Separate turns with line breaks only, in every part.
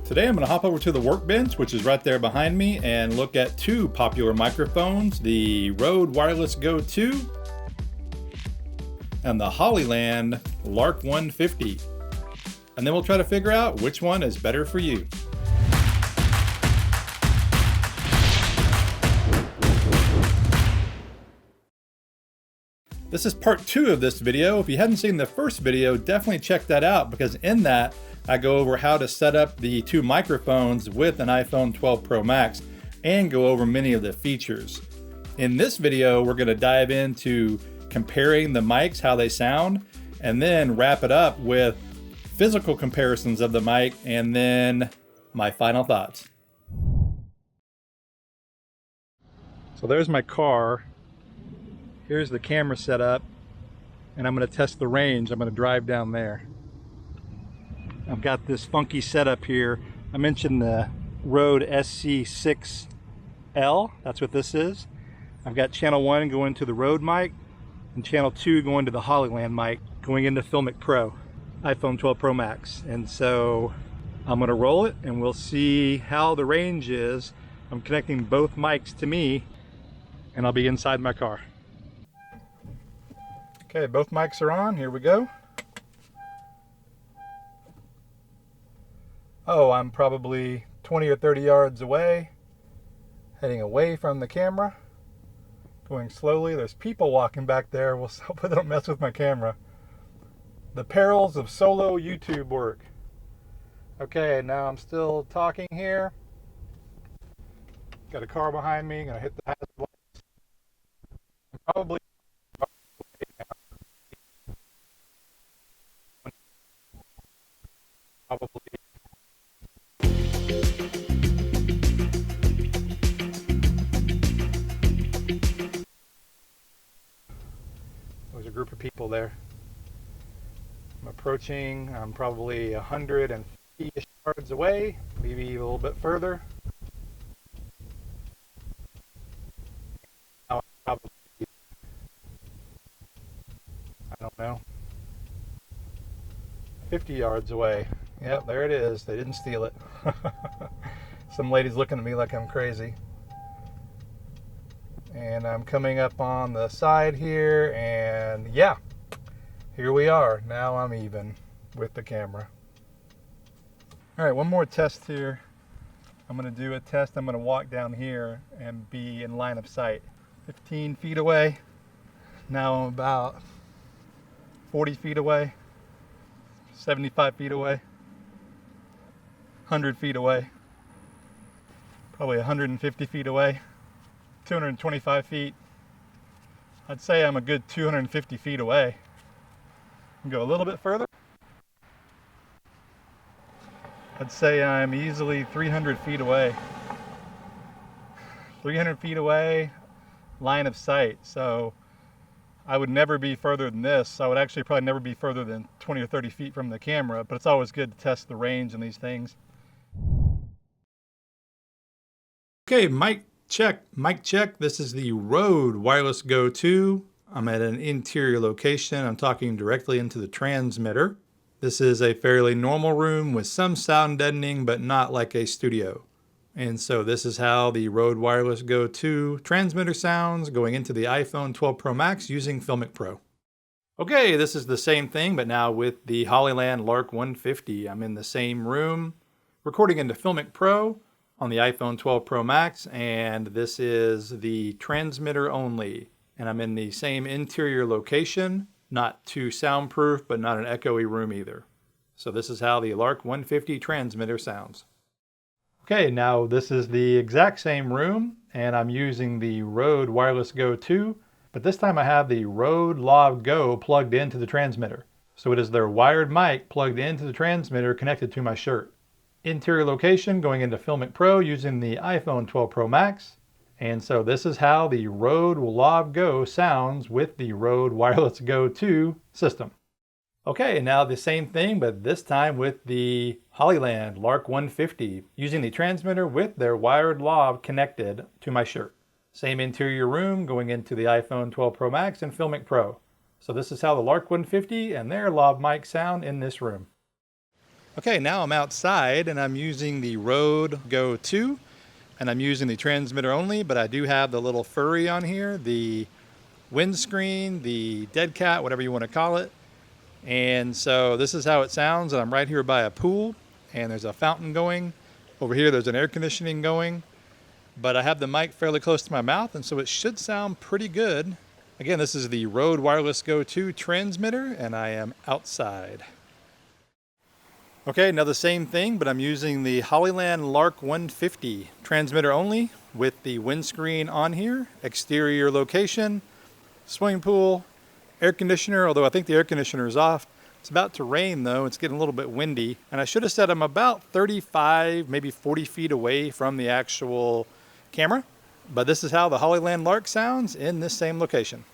Today I'm going to hop over to the workbench, which is right there behind me, and look at two popular microphones, the Rode Wireless Go 2 and the HOLLYLAND Lark 150. And then we'll try to figure out which one is better for you. This is part 2 of this video. If you hadn't seen the first video, definitely check that out, because in that I go over how to set up the two microphones with an iPhone 12 Pro Max and go over many of the features. In this video, we're going to dive into comparing the mics, how they sound, and then wrap it up with physical comparisons of the mic and then my final thoughts. So there's my car. Here's the camera setup, and I'm going to test the range. I'm going to drive down there. I've got this funky setup here. I mentioned the Rode SC6L. That's what this is. I've got channel 1 going to the Rode mic and channel 2 going to the HOLLYLAND mic, going into FiLMiC Pro, iPhone 12 Pro Max. And so I'm going to roll it and we'll see how the range is. I'm connecting both mics to me and I'll be inside my car. Okay, both mics are on. Here we go. Oh, I'm probably 20 or 30 yards away, heading away from the camera, going slowly. There's people walking back there. We'll hope they don't mess with my camera. The perils of solo YouTube work. Okay, now I'm still talking here. Got a car behind me. Gonna hit the hazard lights. I'm probably There's a group of people there. I'm approaching. I'm probably 150-ish yards away, maybe a little bit further. Now I'm probably, I don't know, 50 yards away. Yep, there it is. They didn't steal it. Some lady's looking at me like I'm crazy. And I'm coming up on the side here, and yeah, here we are. Now I'm even with the camera. All right, one more test here. I'm gonna do a test. I'm gonna walk down here and be in line of sight. 15 feet away. Now I'm about 40 feet away, 75 feet away, 100 feet away, probably 150 feet away. 225 feet. I'd say I'm a good 250 feet away. Go a little bit further. I'd say I'm easily 300 feet away. 300 feet away, line of sight. So I would never be further than this. I would actually probably never be further than 20 or 30 feet from the camera, but it's always good to test the range in these things. Okay, mic check. This is the Rode Wireless Go 2. I'm at an interior location. I'm talking directly into the transmitter. This is a fairly normal room with some sound deadening, but not like a studio. And so this is how the Rode Wireless Go 2 transmitter sounds going into the iPhone 12 Pro Max using FiLMiC Pro. Okay, this is the same thing, but now with the HOLLYLAND Lark 150. I'm in the same room, recording into FiLMiC Pro on the iPhone 12 Pro Max, and this is the transmitter only. And I'm in the same interior location, not too soundproof, but not an echoey room either. So this is how the Lark 150 transmitter sounds. Okay, now this is the exact same room, and I'm using the Rode Wireless Go 2, but this time I have the Rode Lav Go plugged into the transmitter. So it is their wired mic plugged into the transmitter connected to my shirt. Interior location going into FiLMiC Pro using the iPhone 12 Pro Max. And so this is how the Rode Lav Go sounds with the Rode Wireless Go 2 system. Okay, now the same thing, but this time with the HOLLYLAND Lark 150 using the transmitter with their wired lav connected to my shirt. Same interior room going into the iPhone 12 Pro Max and FiLMiC Pro. So this is how the Lark 150 and their lav mic sound in this room. Okay, now I'm outside and I'm using the Rode Go 2 and I'm using the transmitter only, but I do have the little furry on here, the windscreen, the dead cat, whatever you want to call it. And so this is how it sounds. And I'm right here by a pool and there's a fountain going. Over here there's an air conditioning going, but I have the mic fairly close to my mouth and so it should sound pretty good. Again, this is the Rode Wireless Go 2 transmitter and I am outside. Okay, now the same thing, but I'm using the HOLLYLAND Lark 150 transmitter only with the windscreen on here, exterior location, swimming pool, air conditioner, although I think the air conditioner is off. It's about to rain though, it's getting a little bit windy, and I should have said I'm about 35, maybe 40 feet away from the actual camera, but this is how the HOLLYLAND Lark sounds in this same location.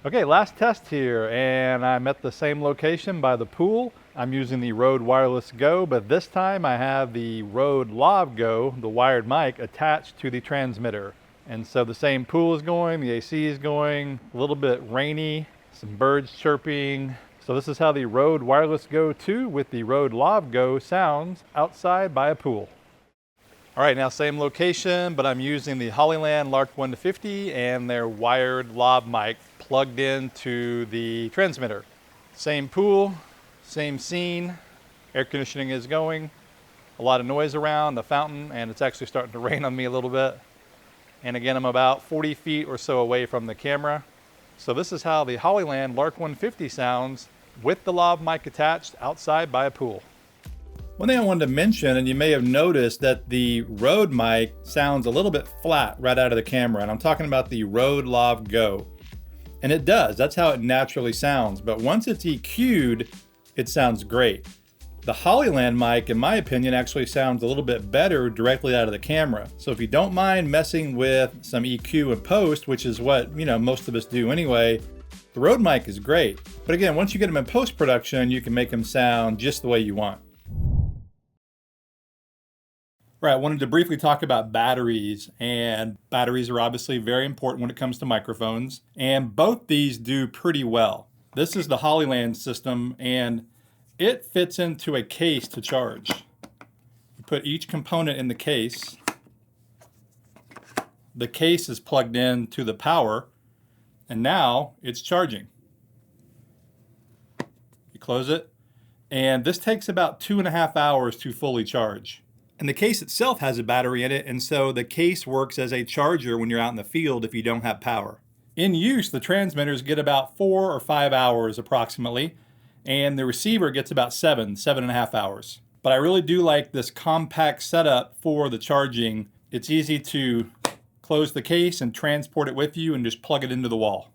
Okay, last test here, and I'm at the same location by the pool. I'm using the Rode Wireless Go, but this time I have the Rode Lav Go, the wired mic, attached to the transmitter. And so the same pool is going, the AC is going, a little bit rainy, some birds chirping. So this is how the Rode Wireless Go 2 with the Rode Lav Go sounds outside by a pool. All right, now same location, but I'm using the HOLLYLAND Lark 150 and their wired lav mic plugged into the transmitter. Same pool, same scene, air conditioning is going, a lot of noise around, the fountain, and it's actually starting to rain on me a little bit. And again, I'm about 40 feet or so away from the camera. So this is how the HOLLYLAND Lark 150 sounds with the lav mic attached outside by a pool. One thing I wanted to mention, and you may have noticed that the Rode mic sounds a little bit flat right out of the camera, and I'm talking about the Rode Lav Go. And it does, that's how it naturally sounds, but once it's EQ'd, it sounds great. The HOLLYLAND mic, in my opinion, actually sounds a little bit better directly out of the camera. So if you don't mind messing with some EQ and post, which is what, most of us do anyway, the Rode mic is great. But again, once you get them in post-production, you can make them sound just the way you want. Right, I wanted to briefly talk about batteries, and batteries are obviously very important when it comes to microphones, and both these do pretty well. This is the HOLLYLAND system, and it fits into a case to charge. You put each component in the case. The case is plugged in to the power, and now it's charging. You close it, and this takes about 2.5 hours to fully charge. And the case itself has a battery in it, and so the case works as a charger when you're out in the field if you don't have power. In use, the transmitters get about 4 or 5 hours approximately, and the receiver gets about 7.5 hours. But I really do like this compact setup for the charging. It's easy to close the case and transport it with you and just plug it into the wall.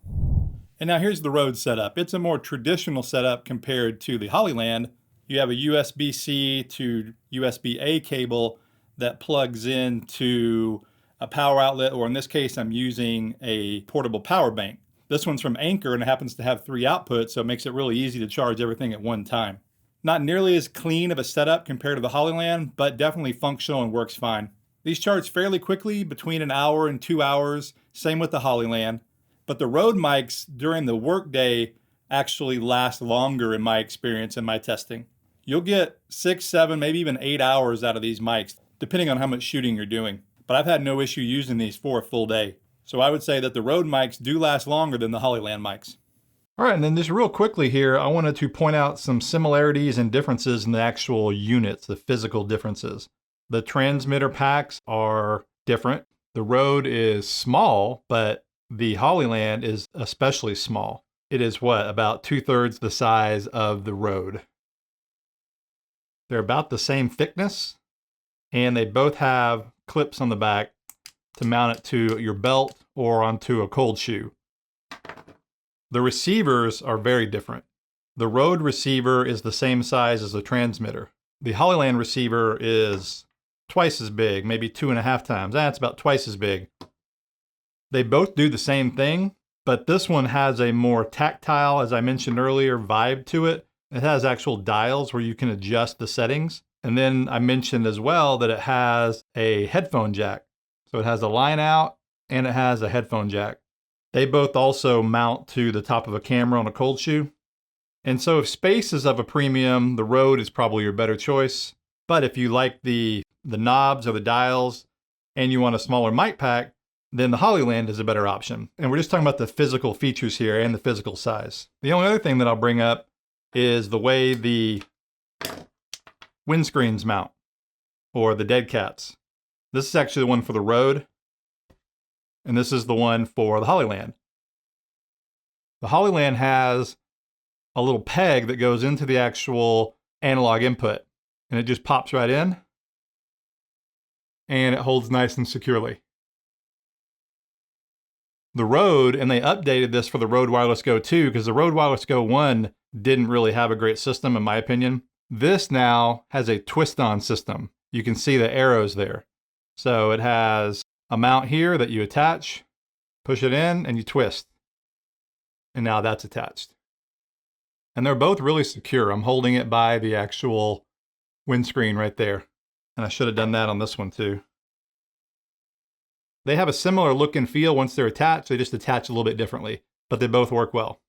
And now here's the Rode setup. It's a more traditional setup compared to the HOLLYLAND. You have a USB-C to USB-A cable that plugs into a power outlet, or in this case, I'm using a portable power bank. This one's from Anker and it happens to have 3 outputs, so it makes it really easy to charge everything at one time. Not nearly as clean of a setup compared to the HOLLYLAND, but definitely functional and works fine. These charge fairly quickly, between an hour and 2 hours, same with the HOLLYLAND. But the Rode mics during the workday actually last longer in my experience and my testing. You'll get 6, 7, maybe even 8 hours out of these mics, depending on how much shooting you're doing. But I've had no issue using these for a full day. So I would say that the Rode mics do last longer than the HOLLYLAND mics. All right, and then just real quickly here, I wanted to point out some similarities and differences in the actual units, the physical differences. The transmitter packs are different. The Rode is small, but the HOLLYLAND is especially small. It is about 2/3 the size of the Rode. They're about the same thickness, and they both have clips on the back to mount it to your belt or onto a cold shoe. The receivers are very different. The Rode receiver is the same size as the transmitter. The HOLLYLAND receiver is twice as big, maybe 2.5 times. That's about twice as big. They both do the same thing, but this one has a more tactile, as I mentioned earlier, vibe to it. It has actual dials where you can adjust the settings. And then I mentioned as well that it has a headphone jack. So it has a line out and it has a headphone jack. They both also mount to the top of a camera on a cold shoe. And so if space is of a premium, the Rode is probably your better choice. But if you like the knobs or the dials and you want a smaller mic pack, then the HOLLYLAND is a better option. And we're just talking about the physical features here and the physical size. The only other thing that I'll bring up is the way the windscreens mount, or the dead cats. This is actually the one for the Rode, and this is the one for the HOLLYLAND. The HOLLYLAND has a little peg that goes into the actual analog input, and it just pops right in, and it holds nice and securely. The Rode, and they updated this for the Rode Wireless Go 2 because the Rode Wireless Go 1 didn't really have a great system in my opinion. This now has a twist-on system. You can see the arrows there. So it has a mount here that you attach, push it in, and you twist. And now that's attached. And they're both really secure. I'm holding it by the actual windscreen right there. And I should have done that on this one too. They have a similar look and feel once they're attached. They just attach a little bit differently, but they both work well.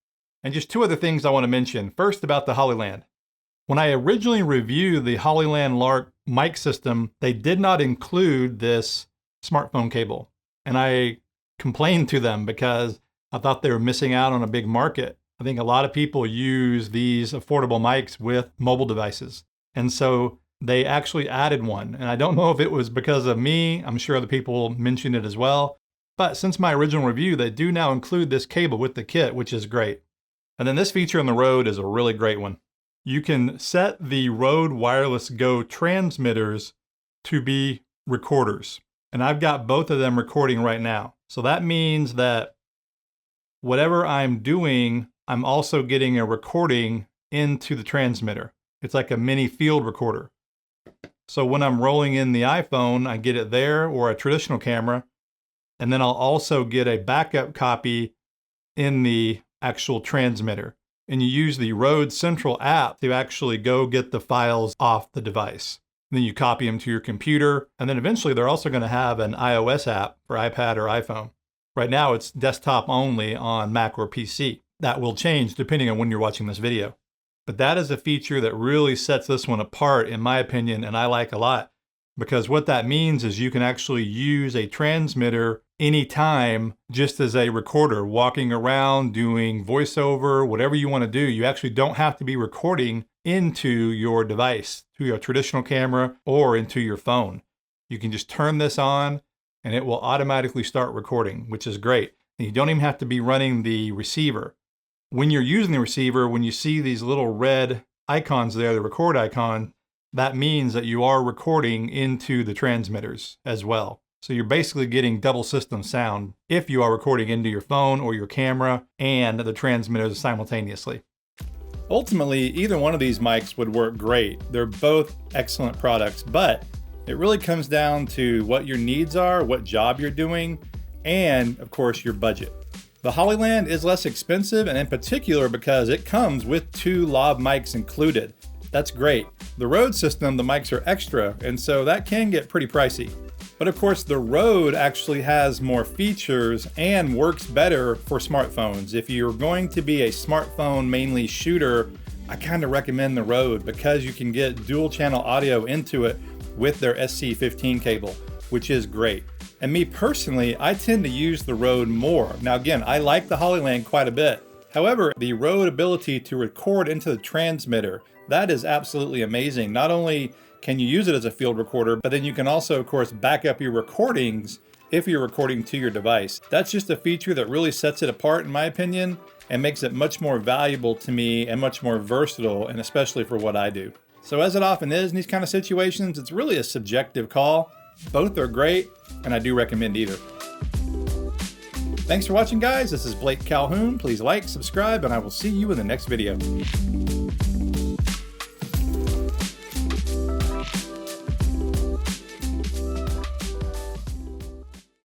And just two other things I want to mention. First, about the HOLLYLAND. When I originally reviewed the HOLLYLAND Lark mic system, they did not include this smartphone cable. And I complained to them because I thought they were missing out on a big market. I think a lot of people use these affordable mics with mobile devices. And so they actually added one. And I don't know if it was because of me. I'm sure other people mentioned it as well. But since my original review, they do now include this cable with the kit, which is great. And then this feature on the Rode is a really great one. You can set the Rode Wireless Go transmitters to be recorders. And I've got both of them recording right now. So that means that whatever I'm doing, I'm also getting a recording into the transmitter. It's like a mini field recorder. So when I'm rolling in the iPhone, I get it there, or a traditional camera. And then I'll also get a backup copy in the actual transmitter. And you use the Rode Central app to actually go get the files off the device. And then you copy them to your computer. And then eventually they're also going to have an iOS app for iPad or iPhone. Right now it's desktop only on Mac or PC. That will change depending on when you're watching this video. But that is a feature that really sets this one apart, in my opinion, and I like a lot. Because what that means is you can actually use a transmitter anytime just as a recorder, walking around, doing voiceover, whatever you want to do. You actually don't have to be recording into your device, to your traditional camera or into your phone. You can just turn this on and it will automatically start recording, which is great. And you don't even have to be running the receiver. When you're using the receiver, when you see these little red icons there, the record icon, that means that you are recording into the transmitters as well. So you're basically getting double system sound if you are recording into your phone or your camera and the transmitters simultaneously. Ultimately, either one of these mics would work great. They're both excellent products, but it really comes down to what your needs are, what job you're doing, and of course your budget. The HOLLYLAND is less expensive, and in particular because it comes with 2 lav mics included. That's great. The Rode system, the mics are extra, and so that can get pretty pricey. But of course, the Rode actually has more features and works better for smartphones. If you're going to be a smartphone mainly shooter, I kind of recommend the Rode because you can get dual channel audio into it with their SC15 cable, which is great. And me personally, I tend to use the Rode more. Now again, I like the HOLLYLAND quite a bit. However, the Rode ability to record into the transmitter, that is absolutely amazing. Not only can you use it as a field recorder, but then you can also, of course, back up your recordings if you're recording to your device. That's just a feature that really sets it apart, in my opinion, and makes it much more valuable to me and much more versatile, and especially for what I do. So as it often is in these kind of situations, it's really a subjective call. Both are great, and I do recommend either. Thanks for watching, guys. This is Blake Calhoun. Please like, subscribe, and I will see you in the next video.